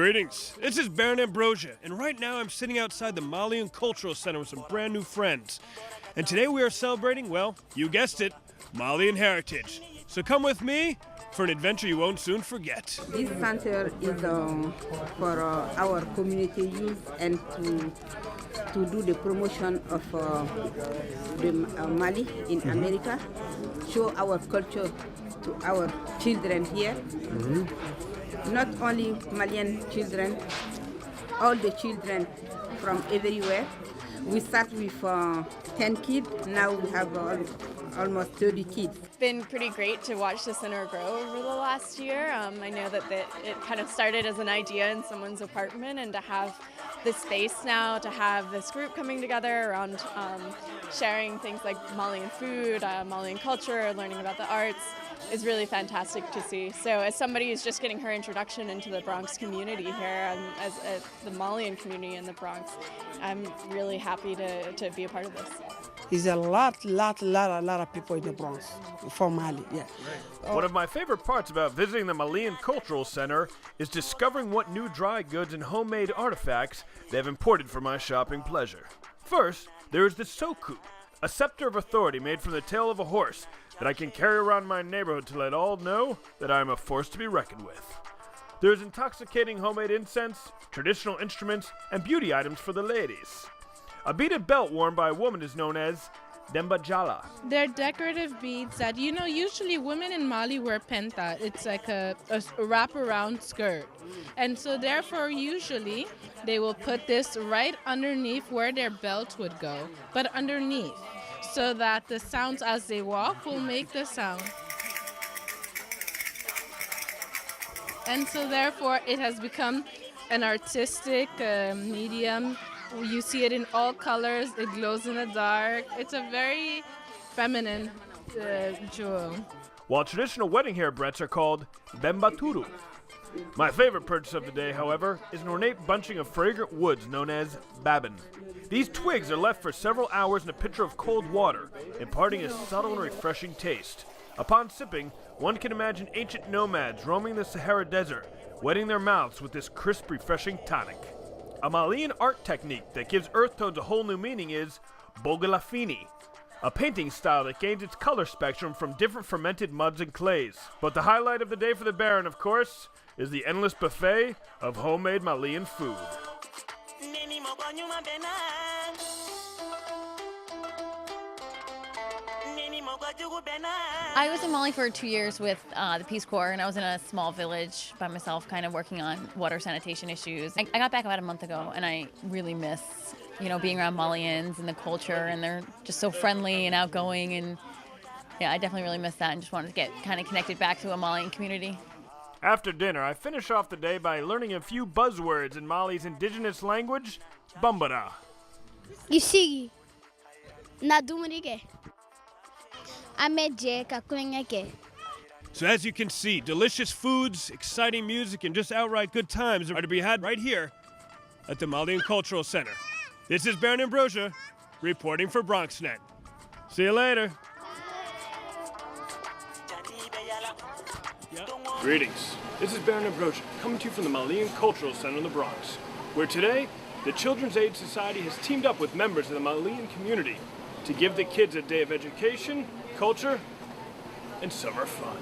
Greetings, this is Baron Ambrosia, and right now I'm sitting outside the Malian Cultural Center with some brand new friends. And today we are celebrating, well, you guessed it, Malian heritage. So come with me for an adventure you won't soon forget. This center is for our community youth and to do the promotion of the Mali in America, show our culture to our children here. Not only Malian children, all the children from everywhere. We start with 10 kids, now we have almost 30 kids. It's been pretty great to watch the center grow over the last year. I know that it kind of started as an idea in someone's apartment, and to have the space now, to have this group coming together around sharing things like Malian food, Malian culture, learning about the arts, is really fantastic to see. So as somebody who's just getting her introduction into the Bronx community here, as the Malian community in the Bronx, I'm really happy to be a part of this. There's a lot of people in the Bronx from Mali, yeah. One of my favorite parts about visiting the Malian Cultural Center is discovering what new dry goods and homemade artifacts they have imported for my shopping pleasure. First, there is the soku, a scepter of authority made from the tail of a horse that I can carry around my neighborhood to let all know that I am a force to be reckoned with. There is intoxicating homemade incense, traditional instruments, and beauty items for the ladies. A beaded belt worn by a woman is known as dembajala. They're decorative beads that, usually women in Mali wear penta. It's like a wraparound skirt. And so therefore, usually, they will put this right underneath where their belt would go, but underneath, so that the sounds as they walk will make the sound. And so therefore, it has become an artistic medium. You see it in all colors. It glows in the dark. It's a very feminine jewel. While traditional wedding hairbreadths are called bembaturu. My favorite purchase of the day, however, is an ornate bunching of fragrant woods known as babin. These twigs are left for several hours in a pitcher of cold water, imparting a subtle and refreshing taste. Upon sipping, one can imagine ancient nomads roaming the Sahara Desert, wetting their mouths with this crisp, refreshing tonic. A Malian art technique that gives earth tones a whole new meaning is bogalafini, a painting style that gains its color spectrum from different fermented muds and clays. But the highlight of the day for the Baron, of course, is the endless buffet of homemade Malian food. I was in Mali for 2 years with the Peace Corps, and I was in a small village by myself, kind of working on water sanitation issues. I got back about a month ago, and I really miss, being around Malians and the culture, and they're just so friendly and outgoing, and yeah, I definitely really miss that, and just wanted to get kind of connected back to a Malian community. After dinner, I finish off the day by learning a few buzzwords in Mali's indigenous language, Bambara. Isigi. Nadumunike. So as you can see, delicious foods, exciting music, and just outright good times are to be had right here at the Malian Cultural Center. This is Baron Ambrosia, reporting for BronxNet. See you later. Greetings. This is Baron Ambrosia, coming to you from the Malian Cultural Center in the Bronx, where today, the Children's Aid Society has teamed up with members of the Malian community to give the kids a day of education, culture, and summer fun.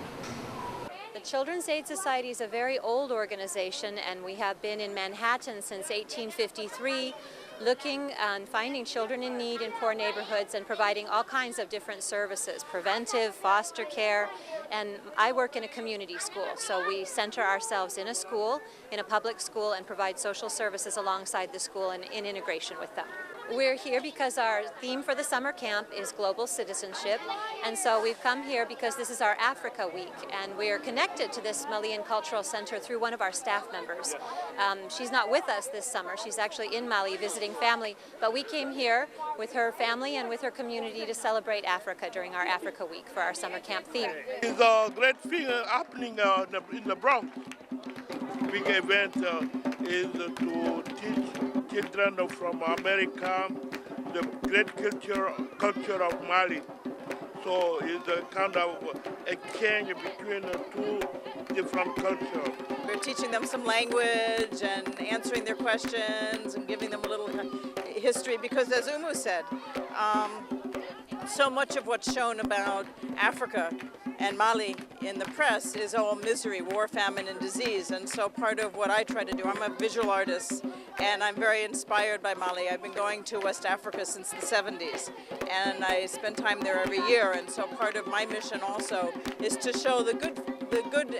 The Children's Aid Society is a very old organization, and we have been in Manhattan since 1853, looking and finding children in need in poor neighborhoods and providing all kinds of different services, preventive, foster care, and I work in a community school, so we center ourselves in a school, in a public school, and provide social services alongside the school and in integration with them. We're here because our theme for the summer camp is global citizenship, and so we've come here because this is our Africa Week, and we're connected to this Malian Cultural Center through one of our staff members. She's not with us this summer, she's actually in Mali visiting family, but we came here with her family and with her community to celebrate Africa during our Africa Week for our summer camp theme. It's a great thing happening in the Bronx. Big event is to teach children from America the great culture of Mali. So it's a kind of exchange between the two different cultures. We're teaching them some language and answering their questions and giving them a little history because, as Umu said, so much of what's shown about Africa and Mali in the press is all misery, war, famine, and disease. And so part of what I try to do, I'm a visual artist, and I'm very inspired by Mali. I've been going to West Africa since the 70s, and I spend time there every year. And so part of my mission also is to show the good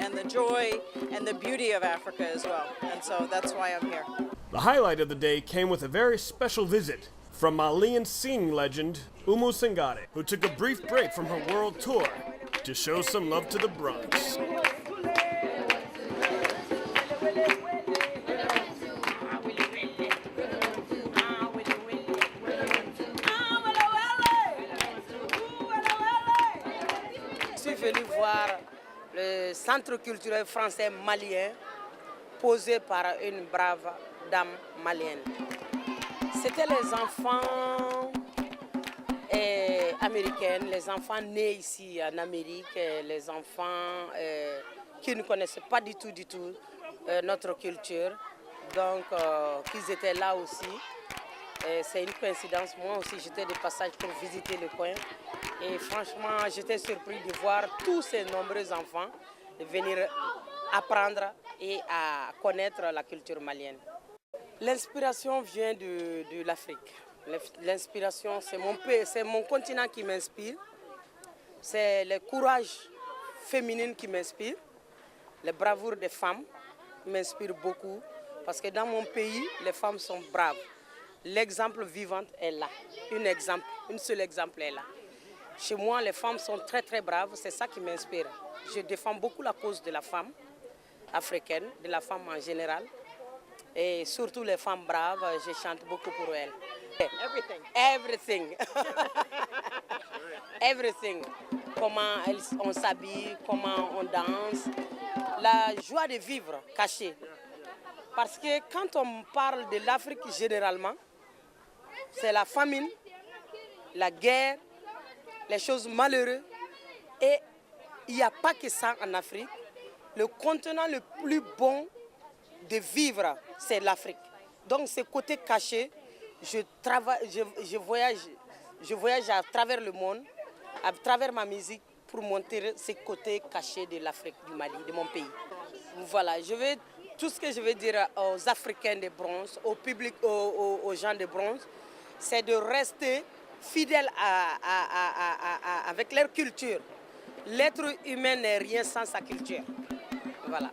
and the joy and the beauty of Africa as well. And so that's why I'm here. The highlight of the day came with a very special visit from Malian singing legend Umu Sangare, who took a brief break from her world tour to show some love to the Bronx. Je suis venu voir le centre culturel français malien posé par une brave dame malienne. C'était les enfants américains, les enfants nés ici en Amérique, les enfants qui ne connaissaient pas du tout notre culture. Donc, qu'ils étaient là aussi. C'est une coïncidence. Moi aussi, j'étais de passage pour visiter le coin. Et franchement, j'étais surpris de voir tous ces nombreux enfants venir apprendre et à connaître la culture malienne. L'inspiration vient de l'Afrique. L'inspiration, c'est mon continent qui m'inspire. C'est le courage féminin qui m'inspire. La bravoure des femmes m'inspire beaucoup. Parce que dans mon pays, les femmes sont braves. L'exemple vivant est là. Un seul exemple est là. Chez moi, les femmes sont très très braves. C'est ça qui m'inspire. Je défends beaucoup la cause de la femme africaine, de la femme en général. Et surtout les femmes braves, je chante beaucoup pour elles. Everything. Everything. Comment on s'habille, comment on danse. La joie de vivre cachée. Parce que quand on parle de l'Afrique généralement, c'est la famine, la guerre, les choses malheureuses. Et il n'y a pas que ça en Afrique. Le continent le plus bon de vivre, c'est l'Afrique. Donc, ce côté caché, je voyage à travers le monde, à travers ma musique, pour montrer ce côté caché de l'Afrique, du Mali, de mon pays. Voilà, tout ce que je veux dire aux Africains de bronze, au public, aux gens de bronze, c'est de rester fidèles avec leur culture. L'être humain n'est rien sans sa culture. Voilà.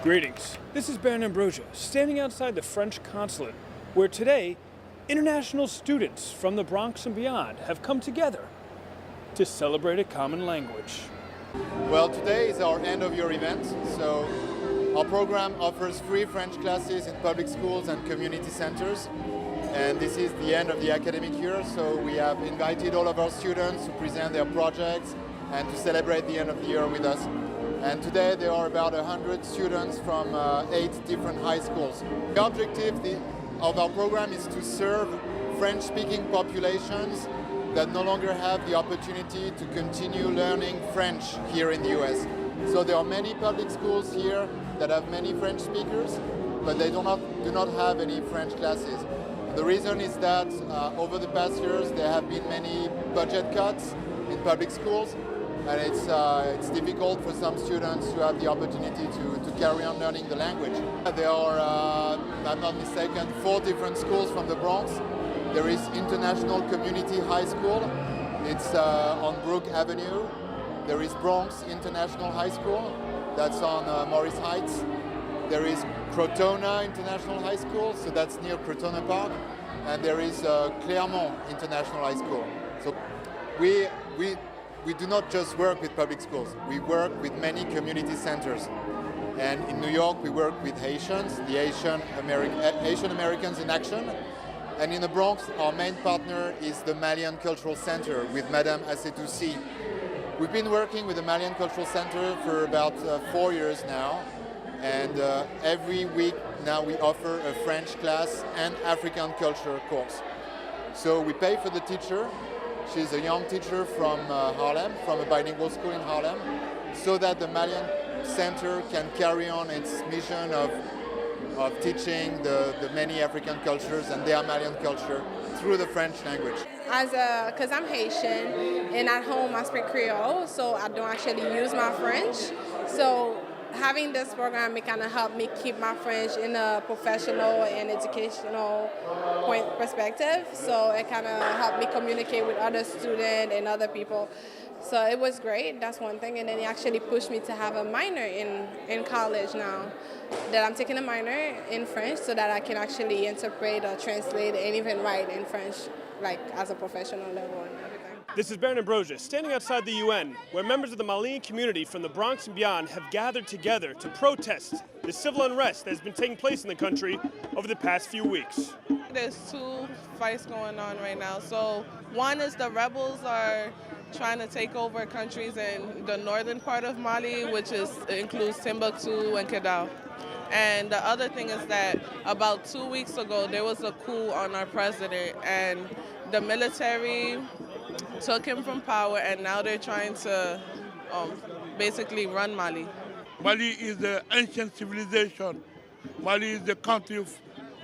Greetings. This is Baron Ambrosia, standing outside the French consulate, where today, international students from the Bronx and beyond have come together to celebrate a common language. Well, today is our end-of-year event, so our program offers free French classes in public schools and community centers. And this is the end of the academic year, so we have invited all of our students to present their projects and to celebrate the end of the year with us. And today there are about 100 students from 8 different high schools. The objective of our program is to serve French-speaking populations that no longer have the opportunity to continue learning French here in the US. So there are many public schools here that have many French speakers, but they do not have any French classes. The reason is that over the past years there have been many budget cuts in public schools, and it's difficult for some students to have the opportunity to carry on learning the language. There are, if I'm not mistaken, 4 different schools from the Bronx. There is International Community High School. It's on Brook Avenue. There is Bronx International High School. That's on Morris Heights. There is Crotona International High School, so that's near Crotona Park. And there is Claremont International High School. So we do not just work with public schools. We work with many community centers. And in New York, we work with Haitians, the Asian Americans in Action. And in the Bronx, our main partner is the Malian Cultural Center with Madame Asetoussi. We've been working with the Malian Cultural Center for about 4 years now. And every week now we offer a French class and African culture course. So we pay for the teacher. She's a young teacher from Harlem, from a bilingual school in Harlem. so that the Malian Center can carry on its mission of teaching the many African cultures and their Malian culture through the French language. Because I'm Haitian and at home I speak Creole, so I don't actually use my French. So having this program, it kind of helped me keep my French in a professional and educational perspective. So it kind of helped me communicate with other students and other people. So it was great, that's one thing. And then it actually pushed me to have a minor in college now, that I'm taking a minor in French so that I can actually interpret or translate and even write in French, like as a professional level and everything. This is Baron Ambrosia, standing outside the UN, where members of the Malian community from the Bronx and beyond have gathered together to protest the civil unrest that has been taking place in the country over the past few weeks. There's two fights going on right now. So one is the rebels are trying to take over countries in the northern part of Mali, which includes Timbuktu and Kidal. And the other thing is that about 2 weeks ago, there was a coup on our president, and the military took him from power, and now they're trying to basically run Mali. Mali is the ancient civilization. Mali is the country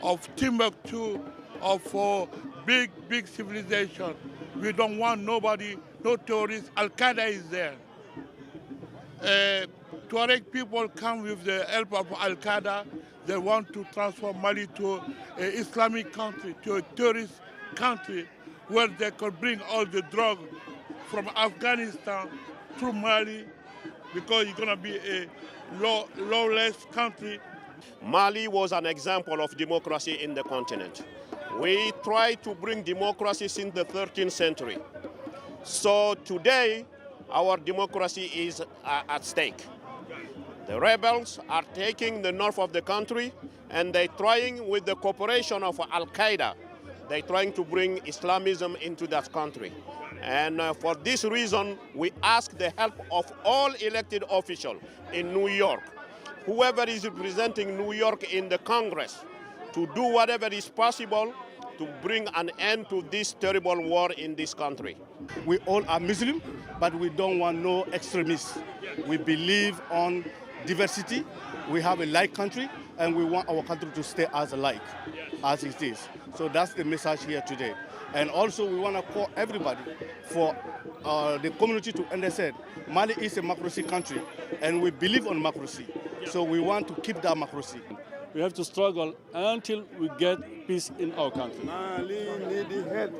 of Timbuktu, of big civilization. We don't want nobody, no tourists. Al-Qaeda is there. Tuareg people come with the help of Al-Qaeda. They want to transform Mali to an Islamic country, to a tourist country, where they could bring all the drugs from Afghanistan through Mali, because it's going to be a lawless country. Mali was an example of democracy in the continent. We tried to bring democracy since the 13th century. So today, our democracy is at stake. The rebels are taking the north of the country, and they're trying, with the cooperation of Al-Qaeda, they're trying to bring Islamism into that country. And for this reason, we ask the help of all elected officials in New York, whoever is representing New York in the Congress, to do whatever is possible to bring an end to this terrible war in this country. We all are Muslim, but we don't want no extremists. We believe on diversity. We have a like country, and we want our country to stay as alike as it is. So that's the message here today. And also we want to call everybody for the community to understand Mali is a democracy country, and we believe on democracy. So we want to keep that democracy. We have to struggle until we get peace in our country. Mali need help.